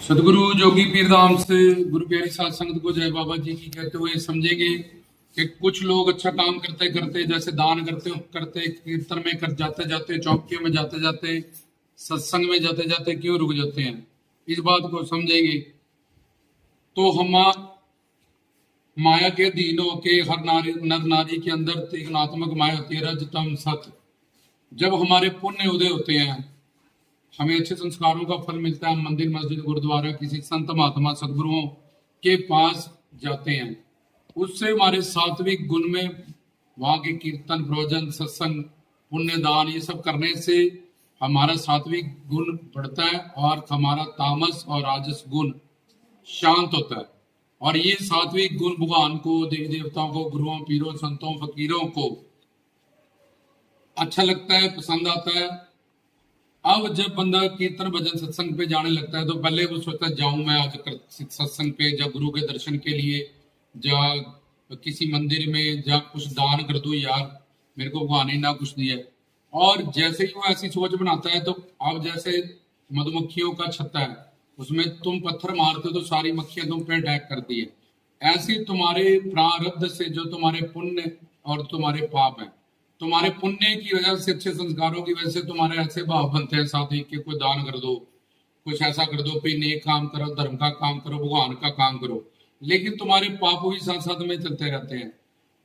सदगुरु जोगी पीर धाम से गुरु प्यारी साध संगत को जय बाबा जी की कहते हुए समझेंगे कि कुछ लोग अच्छा काम करते करते जैसे दान करते करते कीर्तन में कर जाते जाते चौकियों में जाते जाते सत्संग में जाते जाते क्यों रुक जाते हैं। इस बात को समझेंगे तो हम माया के दीनों के हर नारी नर नारी के अंदर त्रिगुणात्मक माया होती है, रज तम सत। जब हमारे पुण्य उदय होते हैं, हमें अच्छे संस्कारों का फल मिलता है, हम मंदिर मस्जिद गुरुद्वारा किसी संत महात्मा सदगुरुओं के पास जाते हैं, उससे हमारे सात्विक गुण में वहां के कीर्तन प्रवचन सत्संग पुण्य दान ये सब करने से हमारा सात्विक गुण बढ़ता है और हमारा तामस और राजस गुण शांत होता है। और ये सात्विक गुण भगवान को, देवी देवताओं को, गुरुओं पीरों संतों फकीरों को अच्छा लगता है, पसंद आता है। अब जब बंदा कीर्तन भजन सत्संग पे जाने लगता है तो पहले वो सोचता है जाऊं मैं आज सत्संग पे, जा गुरु के दर्शन के लिए, जा किसी मंदिर में, जा कुछ दान कर दूं यार, मेरे को भगवान ने ना कुछ दिया। और जैसे ही वो ऐसी सोच बनाता है तो अब जैसे मधुमक्खियों का छत्ता है, उसमें तुम पत्थर मारते हो तो सारी मक्खियां तुम पे अटैक करती है। ऐसे तुम्हारे प्रारब्ध से जो तुम्हारे पुण्य और तुम्हारे पाप है, तुम्हारे पुण्य की वजह से, अच्छे संस्कारों की वजह से तुम्हारे ऐसे भाव बनते हैं साथ ही कि कोई दान कर दो, कुछ ऐसा कर दो, कोई नेक काम करो, धर्म का काम करो, भगवान का काम करो। लेकिन तुम्हारे पाप भी साथ साथ में चलते रहते हैं।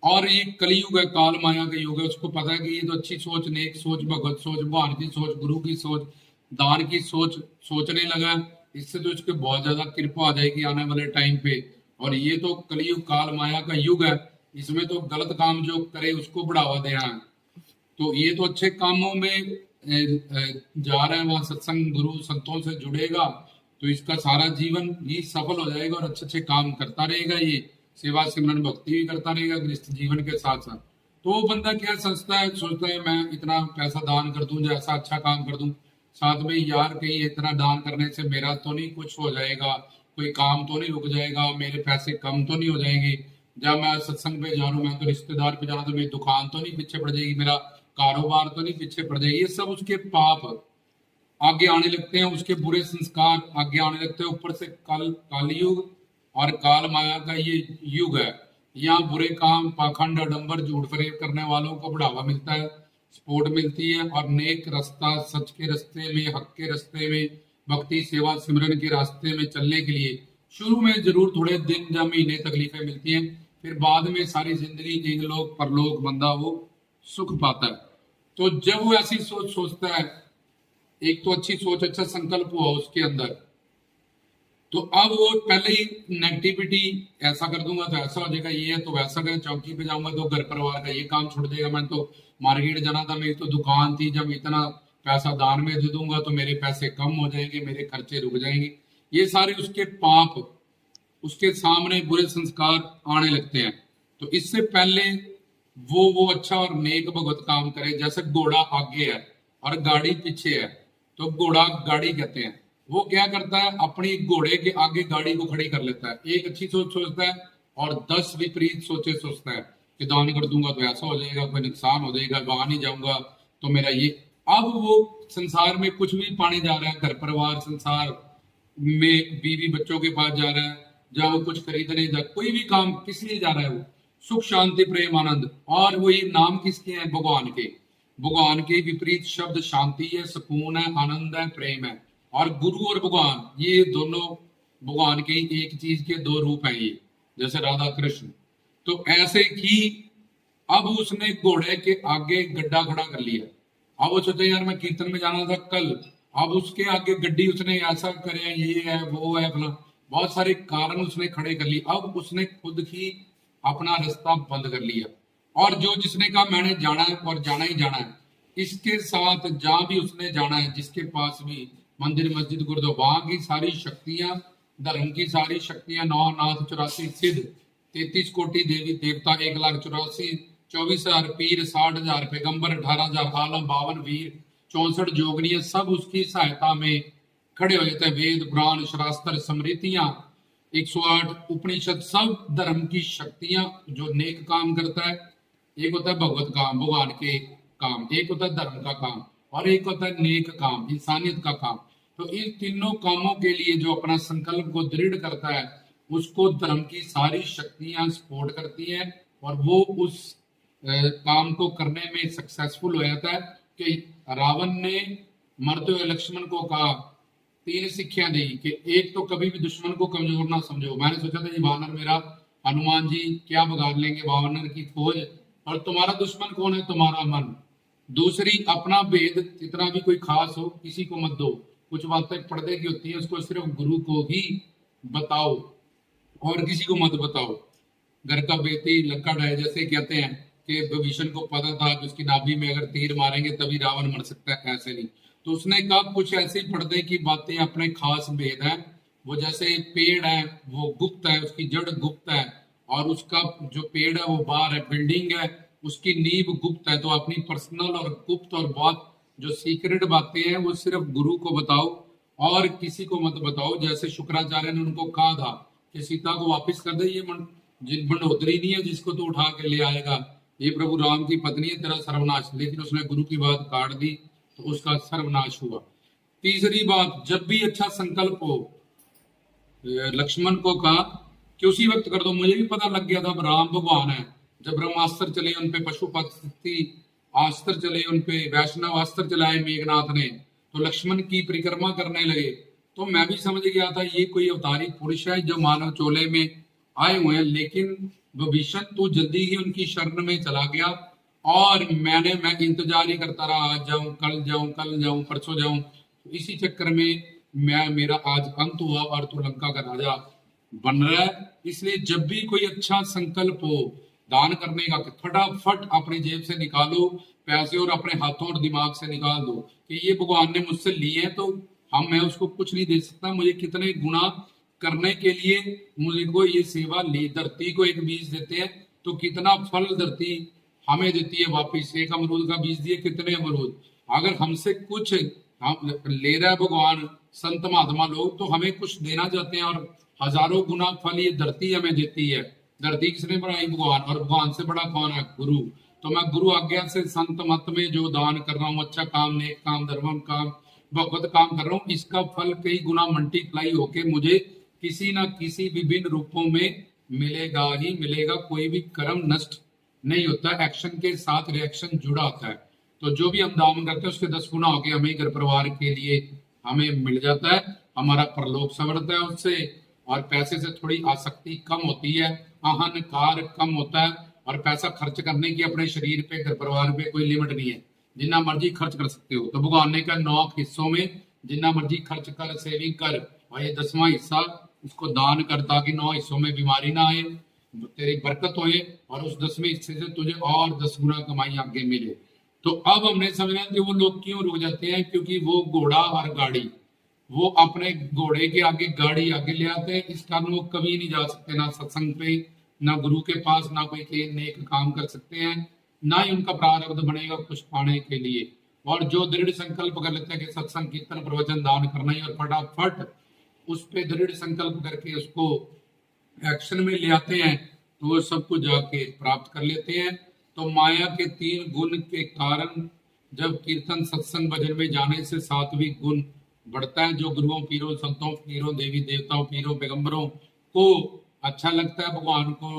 और ये कलयुग है, काल माया का युग है। उसको पता है कि ये तो अच्छी सोच, नेक सोच, भगवत सोच, भगवान की सोच, गुरु की सोच, दान की सोच सोचने लगा, इससे तो इसके बहुत ज्यादा कृपा आ जाएगी आने वाले टाइम पे। और ये तो कलयुग काल माया का युग है, इसमें तो गलत काम जो करे उसको बढ़ावा दे रहा है। तो ये तो अच्छे कामों में जा रहा है, वहां सत्संग गुरु संतों से जुड़ेगा तो इसका सारा जीवन ही सफल हो जाएगा और अच्छे अच्छे काम करता रहेगा, ये सेवा सिमरन भक्ति भी करता रहेगा गृहस्थ जीवन के साथ साथ। तो वो बंदा क्या सोचता है मैं इतना पैसा दान कर दूं, ऐसा अच्छा काम कर दूं, साथ में यार कहीं इतना दान करने से मेरा तो नहीं कुछ हो जाएगा, कोई काम तो नहीं रुक जाएगा, मेरे पैसे कम तो नहीं हो जाएंगे, जब मैं सत्संग पे जा रहा हूं, मैं तो रिश्तेदार पे जा रहा हूं तो मेरी दुकान तो नहीं पीछे पड़ जाएगी, मेरा कारोबार तो नहीं पीछे पड़ जाएगी। ये सब उसके पाप आगे आने लगते हैं, उसके बुरे संस्कार आगे आने लगते हैं। ऊपर से कालयुग और काल माया का ये युग है, यहाँ बुरे काम, पाखंड, आडंबर, झूठ फरेब करने वालों को बढ़ावा मिलता है, सपोर्ट मिलती है। और नेक रास्ता, सच के रास्ते में, हक के रास्ते में, भक्ति सेवा सिमरन के रास्ते में चलने के लिए शुरू में जरूर थोड़े दिन या महीने तकलीफें मिलती हैं, फिर बाद में सारी जिंदगी इहलोक परलोक बंदा वो सुख पाता है। तो जब वो ऐसी सोच सोचता है, एक तो अच्छी सोच, अच्छा संकल्प हुआ उसके अंदर, तो अब वो पहले ही नेगेटिविटी, ऐसा कर दूंगा तो ऐसा हो जाएगा, ये है तो वैसा कर, चौकी पे जाऊंगा तो घर परिवार का ये काम छूट जाएगा, मैं तो मार्केट जाना था, मेरी तो दुकान थी, जब इतना पैसा दान में दे दूंगा तो मेरे पैसे कम हो जाएंगे, मेरे खर्चे रुक जाएंगे। ये सारे उसके पाप, उसके सामने बुरे संस्कार आने लगते हैं। तो इससे पहले वो अच्छा और नेक भगवत काम करे। जैसे घोड़ा आगे है और गाड़ी पीछे है, तो घोड़ा गाड़ी कहते हैं, वो क्या करता है, अपनी घोड़े के आगे गाड़ी को खड़ी कर लेता है, एक अच्छी सोच सोचता है और 10 विपरीत सोचे सोचता है कि दान कर दूंगा तो ऐसा हो जाएगा, कोई नुकसान हो जाएगा, वहां नहीं जाऊंगा तो मेरा ये। अब वो संसार में कुछ भी पाने जा रहा है, घर परिवार संसार में बीवी बच्चों के पास जा रहा है, जहाँ वो कुछ खरीदने जा, कोई भी काम किस लिए जा रहा है, वो सुख शांति प्रेम आनंद। और वो ये नाम किसके हैं, भगवान के। भगवान के विपरीत शब्द शांति है, सुकून है, आनंद है, प्रेम है। और गुरु और भगवान ये दोनों भगवान के एक चीज के दो रूप हैं, ये जैसे राधा कृष्ण। तो ऐसे ही अब उसने घोड़े के आगे गड्ढा खड़ा कर लिया। अब वो सोचे यार मैं कीर्तन में जाना था कल, अब उसके आगे गड्डी उसने ऐसा करे, ये है वो है फला, बहुत सारे कारण उसने खड़े कर लिए। अब उसने खुद ही अपना रास्ता बंद कर लिया। और जो जिसने कहा मैंने जाना है और जाना ही जाना है, इसके साथ जहां भी उसने जाना है, जिसके पास भी मंदिर मस्जिद गुरुद्वारा, वहां की सारी शक्तियां, धर्म की सारी शक्तियां, 9 नाथ 84 सिद्ध, 33 कोटि देवी देवता, 1,84,24,000 पीर, 60,000 पैगंबर, 18,000 आलम, 52 वीर, 64 जोगनियां, सब उसकी सहायता में खड़े हो जाते हैं। वेद पुराण शास्त्र स्मृतियां, 108 उपनिषद, सब धर्म की शक्तियां। जो नेक काम करता है, एक होता है भगवत काम, भगवान के काम, एक होता है धर्म का काम, और एक होता है नेक काम, इंसानियत का काम। तो इन तीनों कामों के लिए जो अपना संकल्प को दृढ़ करता है उसको धर्म की सारी शक्तियां सपोर्ट करती हैं और वो उस काम को करने में सक्सेसफुल हो जाता है। कि रावण ने मरते हुए लक्ष्मण को कहा, 3 शिक्षा दी कि एक तो कभी भी दुश्मन को कमजोर ना समझो। मैंने सोचा था ये वानर मेरा हनुमान जी क्या बिगाड़ लेंगे वानर की फौज, और तुम्हारा दुश्मन कौन है? तुम्हारा मन। दूसरी, अपना भेद इतना भी कोई खास हो किसी को मत दो, कुछ बातें पर्दे की होती है उसको सिर्फ गुरु को ही बताओ और किसी को मत बताओ। घर का बेटी लक्कड़ है, जैसे कहते हैं कि विभीषण को पता था कि उसकी नाभि में अगर तीर मारेंगे तभी रावण मर सकता है, ऐसे नहीं। तो उसने कहा कुछ ऐसी पर्दे की बातें अपने खास भेद है। वो जैसे पेड़ है वो गुप्त है, उसकी जड़ गुप्त है, और उसका जो पेड़ है वो बाहर है, बिल्डिंग है उसकी नींव गुप्त है। तो अपनी पर्सनल और गुप्त और बहुत जो सीक्रेट बातें हैं वो सिर्फ गुरु को बताओ और किसी को मत बताओ। जैसे शुक्राचार्य ने उनको कहा था कि सीता को वापस कर दे, ये मंडोदरी नहीं है जिसको तो उठा के ले आएगा, ये प्रभु राम की पत्नी है, तेरा सर्वनाश। लेकिन उसने गुरु की बात काट दी तो उसका सर्वनाश हुआ। तीसरी बात, जब भी अच्छा संकल्प हो, लक्ष्मण को कहा कि उसी वक्त कर दो। मुझे भी पता लग गया था राम भगवान है। जब ब्रह्मास्त्र चले उनपे, पशुपति अस्त्र चले उनपे, वैष्णव अस्त्र चलाए मेघनाथ ने, तो लक्ष्मण की परिक्रमा करने लगे। तो मैं भी समझ गया था ये कोई अवतारी पुरुष है जो मानव चोले में आए हुए हैं। लेकिन विभीषण तो जल्दी ही उनकी शरण में चला गया और मैं इंतजार ही करता रहा, आज जाऊं कल जाऊं, कल जाऊं परसों जाऊं। तो इसी चक्कर में मेरा आज अंत हुआ और तू लंका का राजा बन रहा है। इसलिए जब भी कोई अच्छा संकल्प हो दान करने का, फटाफट अपनी जेब से निकालो पैसे और अपने हाथों और दिमाग से निकाल दो कि ये भगवान ने मुझसे लिए हैं, तो मैं उसको कुछ नहीं दे सकता। मुझे कितने गुना करने के लिए मुझे को ये सेवा ली। धरती को एक बीज देते हैं तो कितना फल धरती हमें देती है वापिस। एक अमरूद का बीज दिए कितने अमरूद। अगर हमसे कुछ हम ले रहा है भगवान, संत महात्मा लोग, तो हमें कुछ देना चाहते हैं और हजारों गुना फल ये धरती हमें देती है। धरती किसने बनाई? भगवान। और भगवान से बड़ा कौन है? गुरु। तो मैं गुरु आज्ञा से संत मत में जो दान कर रहा हूँ, अच्छा काम, नेक काम, धर्म काम, भगवत काम कर रहा हूँ, इसका फल कई गुना मल्टीप्लाई होके मुझे किसी ना किसी विभिन्न रूपों में मिलेगा ही मिलेगा। कोई भी कर्म नष्ट नहीं होता, एक्शन के साथ रिएक्शन जुड़ा होता है। तो जो भी हम दान करते हैं उसके 10 गुना होके हमें घर परिवार के लिए हमें मिल जाता है, हमारा परलोक संवरता है उससे, और पैसे से थोड़ी आसक्ति कम होती है, अहंकार कम होता है, और पैसा खर्च करने की अपने शरीर पे, घर परिवार पे कोई लिमिट नहीं है, जितना मर्जी खर्च कर सकते हो। तो भगवान ने कहा 9 हिस्सों में जितना मर्जी खर्च कर, सेविंग कर, और ये 10वां हिस्सा उसको दान कर ताकि 9 हिस्सों में बीमारी ना आए, तेरी बरकत होए, और उस 10वें हिस्से से तुझे और 10 गुना कमाई आगे मिले। तो अब हमने समझा कि वो लोग क्यों रुक जाते हैं, क्योंकि वो घोड़ा और गाड़ी, वो अपने घोड़े के आगे गाड़ी आगे ले आते हैं। इस कारण वो कभी नहीं जा सकते, ना सत्संग पे, ना गुरु के पास, ना कोई के नेक काम कर सकते हैं, ना ही उनका प्रारब्ध बनेगा कुछ पाने के लिए। और जो दृढ़ संकल्प कर लेते हैं कि सत्संग कीर्तन प्रवचन दान करना ही, और फटाफट उस पे दृढ़ संकल्प करके उसको एक्शन में ले आते हैं, तो वो सब कुछ जाके प्राप्त कर लेते हैं। तो माया के 3 गुण के कारण जब कीर्तन सत्संग भजन में जाने से 7वीं गुण बढ़ता है, जो गुरुओं पीरों संतों पीरों देवी देवताओं पीरों पैगंबरों को अच्छा लगता है, भगवान को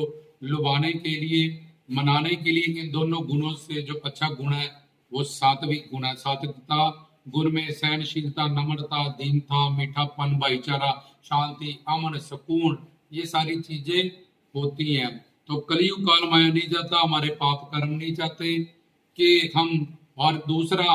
लुभाने के लिए, मनाने के लिए। इन दोनों गुणों से जो अच्छा गुण है वो 7वीं गुण है। सात्विकता गुण में सहनशीलता, नम्रता, दीनता, मीठापन, भाईचारा, शांति, अमन, सुकून, ये सारी चीजें होती हैं। तो कलयुग काल माया नहीं जाता, हमारे पाप कर्म नहीं चाहते कि हम, और दूसरा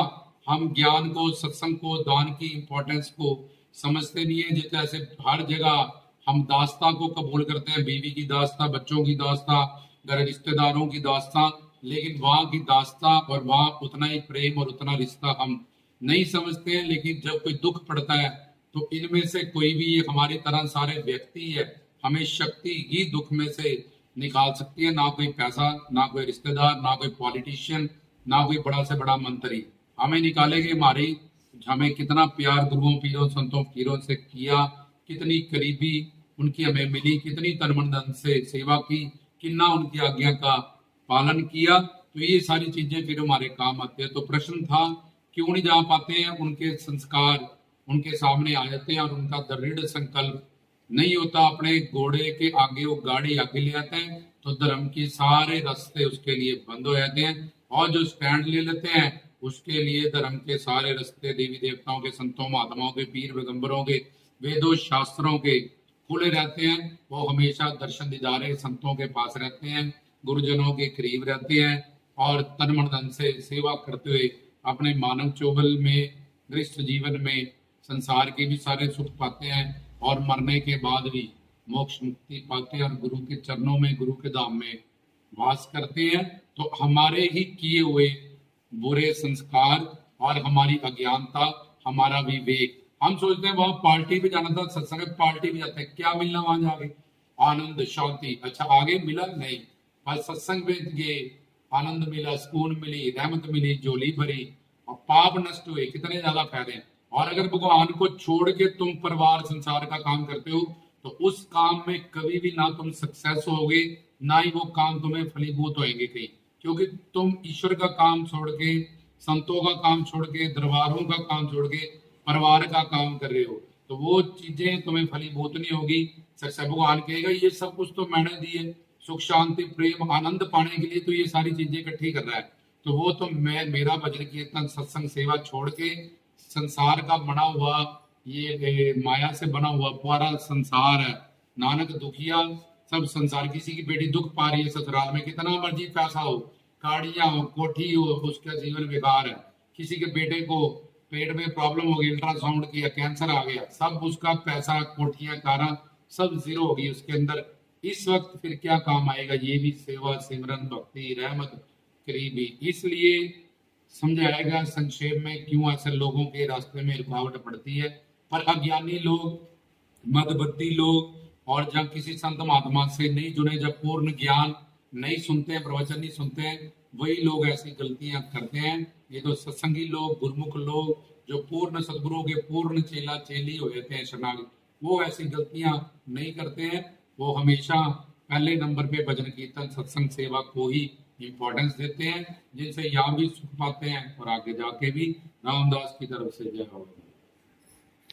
हम ज्ञान को, सत्संग को, दान की इंपॉर्टेंस को समझते नहीं है। जैसे हर जगह हम दास्ता को कबूल करते हैं, बीवी की दास्ता, बच्चों की दास्ता, घर रिश्तेदारों की दास्ता, लेकिन वहां की दास्ता और वहां उतना ही प्रेम और उतना रिश्ता हम नहीं समझते हैं। लेकिन जब कोई दुख पड़ता है तो इनमें से कोई भी, ये हमारी तरह सारे व्यक्ति है, हमें शक्ति ही दुख में से निकाल सकती है। ना कोई पैसा, ना कोई रिश्तेदार, ना कोई पॉलिटिशियन, ना कोई बड़ा से बड़ा मंत्री हमें निकालेंगे। हमें कितना प्यार गुरुओं पीरों संतों पीरों से किया, कितनी करीबी उनकी हमें मिली, कितनी तन मन धन से सेवा की, कितना उनकी आज्ञा का पालन किया, तो ये सारी चीजें फिर हमारे काम आते हैं। तो प्रश्न था क्यों नहीं जा पाते हैं, उनके संस्कार उनके सामने आ जाते हैं और उनका दृढ़ संकल्प नहीं होता, अपने घोड़े के आगे वो गाड़ी आगे ले आते हैं, तो धर्म के सारे रास्ते उसके लिए बंद हो जाते हैं। और जो स्टैंड ले लेते हैं उसके लिए धर्म के सारे रास्ते देवी देवताओं के, संतों महात्माओं के, पीर पैगंबरों के, वेदों शास्त्रों के खुले रहते हैं। वो हमेशा दर्शन दीदारे संतों के पास रहते हैं, गुरुजनों के करीब रहते हैं और तन मन धन से सेवा करते हुए अपने मानव चोबल में, गृहस्थ जीवन में संसार के भी सारे सुख पाते हैं और मरने के बाद भी मोक्ष मुक्ति पाते हैं और गुरु के चरणों में, गुरु के धाम में वास करते हैं। तो हमारे ही किए हुए बुरे संस्कार और हमारी अज्ञानता, हमारा विवेक, हम सोचते हैं वहां पार्टी पे जाना था, सत्संग पार्टी पे जाते हैं, क्या मिलना वहां जाके? आनंद, शांति। अच्छा आगे मिला नहीं, बस सत्संग में गए, आनंद मिला, सुकून मिली, रहमत मिली, झोली भरी और पाप नष्ट हुए, कितने ज्यादा फायदे हैं। और अगर भगवान को छोड़ के तुम परिवार संसार का काम करते हो तो उस काम में कभी भी ना तुम सक्सेस होगे, ना ही वो काम तुम्हें फलीभूत होएंगे कहीं, क्योंकि तुम ईश्वर का काम छोड़ के, संतों का काम छोड़ के, दरबारों का काम छोड़ के परिवार का काम कर रहे हो, तो वो चीजें तुम्हें फलीभूत नहीं होगी। सक्सेस भगवान कहेगा ये सब कुछ तो मैंने दी है, सुख शांति प्रेम आनंद पाने के लिए तो ये सारी चीजें इकट्ठी कर रहा है, तो वो तो मैं, मेरा भजन कीर्तन सत्संग सेवा छोड़ के संसार का बना हुआ, ये माया से बना हुआ पूरा संसार है, नानक दुखिया सब संसार, किसी की बेटी दुख पा रही है ससुराल में, कितना मर्जी पैसा हो, गाड़ियां हो, कोठी हो, उसका जीवन बेकार है। किसी के बेटे को पेट में प्रॉब्लम हो गई, अल्ट्रासाउंड किया, कैंसर आ गया, सब उसका पैसा, कोठियां, कारा सब जीरो हो गई उसके अंदर। इस वक्त फिर क्या काम आएगा? ये भी सेवा सिमरन भक्ति रहमत करीबी। इसलिए समझाएगा संक्षेप में क्यों ऐसे लोगों के रास्ते में रुकावट पड़ती है। पर अज्ञानी लोग, मदबुद्धि लोग और जब किसी संत महात्मा से नहीं जुड़े, जब पूर्ण ज्ञान नहीं सुनते हैं, प्रवचन नहीं सुनते हैं, वही लोग ऐसी गलतियां करते हैं। ये तो सत्संगी लोग, गुरुमुख लोग जो पूर्ण सदगुरुओं के पूर्ण चेला चेली हो जाते हैं, शरणागत, वो ऐसी गलतियां नहीं करते हैं। वो हमेशा पहले नंबर पे भजन कीर्तन सत्संग सेवा को ही इंपॉर्टेंस देते हैं, जिनसे यहाँ भी सुख पाते हैं और आगे जाके भी। रामदास की तरफ से जय हो।